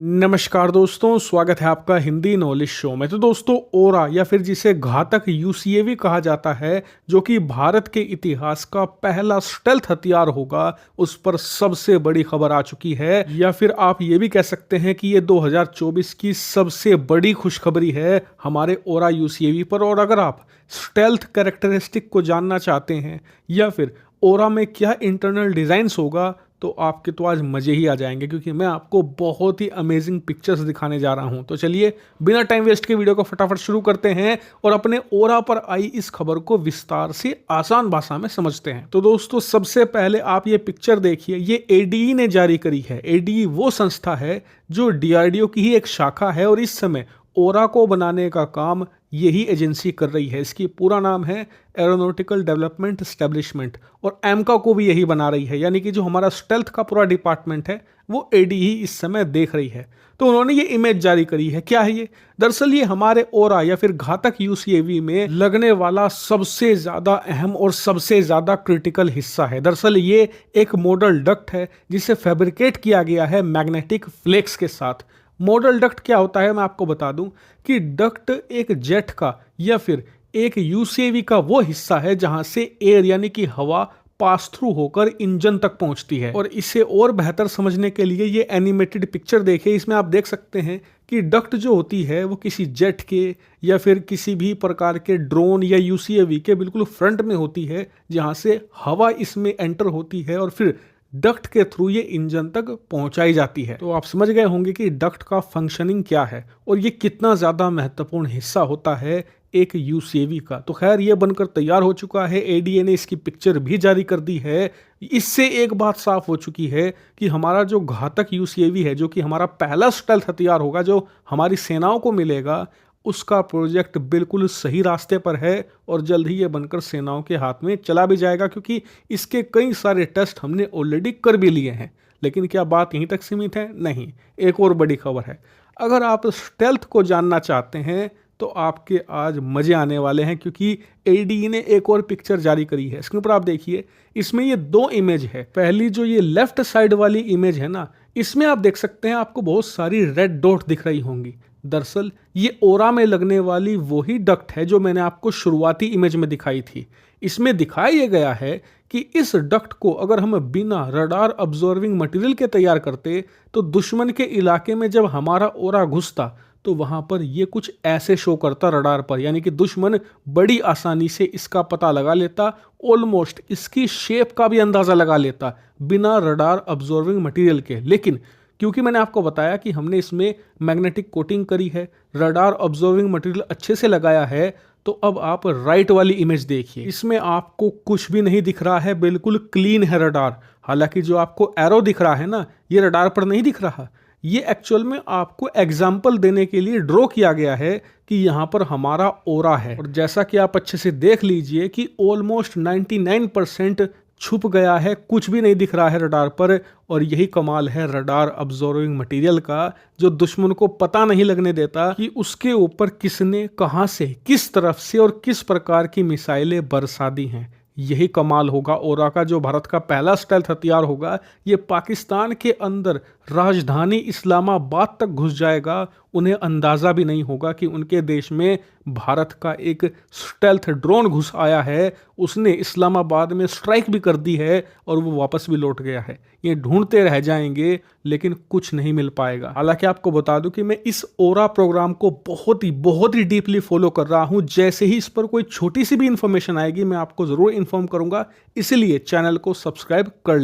नमस्कार दोस्तों, स्वागत है आपका हिंदी नॉलेज शो में। तो दोस्तों, ओरा या फिर जिसे घातक यूसीएवी कहा जाता है, जो कि भारत के इतिहास का पहला स्टेल्थ हथियार होगा, उस पर सबसे बड़ी खबर आ चुकी है। या फिर आप ये भी कह सकते हैं कि ये 2024 की सबसे बड़ी खुशखबरी है हमारे ओरा यूसीएवी पर। और अगर आप स्टेल्थ कैरेक्टरिस्टिक को जानना चाहते हैं या फिर ओरा में क्या इंटरनल डिजाइन्स होगा, तो आपके तो आज मजे ही आ जाएंगे, क्योंकि मैं आपको बहुत ही अमेजिंग पिक्चर्स दिखाने जा रहा हूं। तो चलिए बिना टाइम वेस्ट के वीडियो को फटाफट शुरू करते हैं और अपने ओरा पर आई इस खबर को विस्तार से आसान भाषा में समझते हैं। तो दोस्तों, सबसे पहले आप ये पिक्चर देखिए। ये एडीई ने जारी करी है। एडीई वो संस्था है जो डीआरडीओ की ही एक शाखा है और इस समय ओरा को बनाने का काम यही एजेंसी कर रही है। इसकी पूरा नाम है एरोनॉटिकल डेवलपमेंट एस्टेब्लिशमेंट और एमका को भी यही बना रही है। यानी कि जो हमारा स्टेल्थ का पूरा डिपार्टमेंट है वो एडीई इस समय देख रही है। तो उन्होंने ये इमेज जारी करी है। क्या है ये? दरअसल ये हमारे ओरा या फिर घातक यूसीएवी में लगने वाला सबसे ज्यादा अहम और सबसे ज्यादा क्रिटिकल हिस्सा है। दरअसल ये एक मॉडल डक्ट है जिसे फैब्रिकेट किया गया है मैग्नेटिक फ्लेक्स के साथ। मॉडल डक्ट क्या होता है मैं आपको बता दूं कि डक्ट एक जेट का या फिर एक यूसीएवी का वो हिस्सा है जहां से एयर यानी कि हवा पास थ्रू होकर इंजन तक पहुंचती है। और इसे और बेहतर समझने के लिए ये एनिमेटेड पिक्चर देखिए। इसमें आप देख सकते हैं कि डक्ट जो होती है वो किसी जेट के या फिर किसी भी प्रकार के ड्रोन या यूसीएवी के बिल्कुल फ्रंट में होती है, जहां से हवा इसमें एंटर होती है और फिर डक्ट के थ्रू ये इंजन तक पहुंचाई जाती है। तो आप समझ गए होंगे कि डक्ट का फंक्शनिंग क्या है और ये कितना ज़्यादा महत्वपूर्ण हिस्सा होता है एक यूसीएवी का। तो खैर, ये बनकर तैयार हो चुका है। एडीए ने इसकी पिक्चर भी जारी कर दी है। इससे एक बात साफ हो चुकी है कि हमारा जो घातक यूसीएवी है, जो कि हमारा पहला स्टेल्थ हथियार होगा जो हमारी सेनाओं को मिलेगा, उसका प्रोजेक्ट बिल्कुल सही रास्ते पर है और जल्द ही ये बनकर सेनाओं के हाथ में चला भी जाएगा, क्योंकि इसके कई सारे टेस्ट हमने ऑलरेडी कर भी लिए हैं। लेकिन क्या बात यहीं तक सीमित है? नहीं, एक और बड़ी खबर है। अगर आप स्टेल्थ को जानना चाहते हैं तो आपके आज मजे आने वाले हैं, क्योंकि एडीई ने एक और पिक्चर जारी करी है। स्क्रीन पर आप देखिए, इसमें ये दो इमेज है। पहली जो ये लेफ्ट साइड वाली इमेज है ना, इसमें आप देख सकते हैं आपको बहुत सारी रेड डॉट दिख रही होंगी। दरअसल ये ओरा में लगने वाली वही डक्ट है जो मैंने आपको शुरुआती इमेज में दिखाई थी। इसमें दिखाया यह गया है कि इस डक्ट को अगर हम बिना रडार अब्जॉर्विंग मटेरियल के तैयार करते तो दुश्मन के इलाके में जब हमारा ओरा घुसता तो वहां पर ये कुछ ऐसे शो करता रडार पर, यानी कि दुश्मन बड़ी आसानी से इसका पता लगा लेता, ऑलमोस्ट इसकी शेप का भी अंदाजा लगा लेता बिना रडार अब्जॉर्विंग मटेरियल के। लेकिन क्योंकि मैंने आपको बताया कि हमने इसमें मैग्नेटिक कोटिंग करी है, रडार ऑब्जर्विंग मटेरियल अच्छे से लगाया है, तो अब आप राइट वाली इमेज देखिए। इसमें आपको कुछ भी नहीं दिख रहा है, बिल्कुल क्लीन है रडार। हालांकि जो आपको एरो दिख रहा है ना, ये रडार पर नहीं दिख रहा। ये एक्चुअल में आपको एग्जाम्पल देने के लिए ड्रॉ किया गया है कि यहाँ पर हमारा ओरा है। और जैसा कि आप अच्छे से देख लीजिए कि ऑलमोस्ट 99% छुप गया है, कुछ भी नहीं दिख रहा है रडार पर। और यही कमाल है रडार अब्जॉर्विंग मटेरियल का, जो दुश्मन को पता नहीं लगने देता कि उसके ऊपर किसने कहां से, किस तरफ से और किस प्रकार की मिसाइलें बरसा दी हैं। यही कमाल होगा ओरा का, जो भारत का पहला स्टेल्थ हथियार होगा। ये पाकिस्तान के अंदर राजधानी इस्लामाबाद तक घुस जाएगा। उन्हें अंदाज़ा भी नहीं होगा कि उनके देश में भारत का एक स्टेल्थ ड्रोन घुस आया है। उसने इस्लामाबाद में स्ट्राइक भी कर दी है और वो वापस भी लौट गया है। ये ढूंढते रह जाएंगे लेकिन कुछ नहीं मिल पाएगा। हालांकि आपको बता दूं कि मैं इस ओरा प्रोग्राम को बहुत ही डीपली फॉलो कर रहा हूं। जैसे ही इस पर कोई छोटी सी भी इंफॉर्मेशन आएगी मैं आपको ज़रूर इन्फॉर्म करूंगा, इसीलिए चैनल को सब्सक्राइब कर लेना।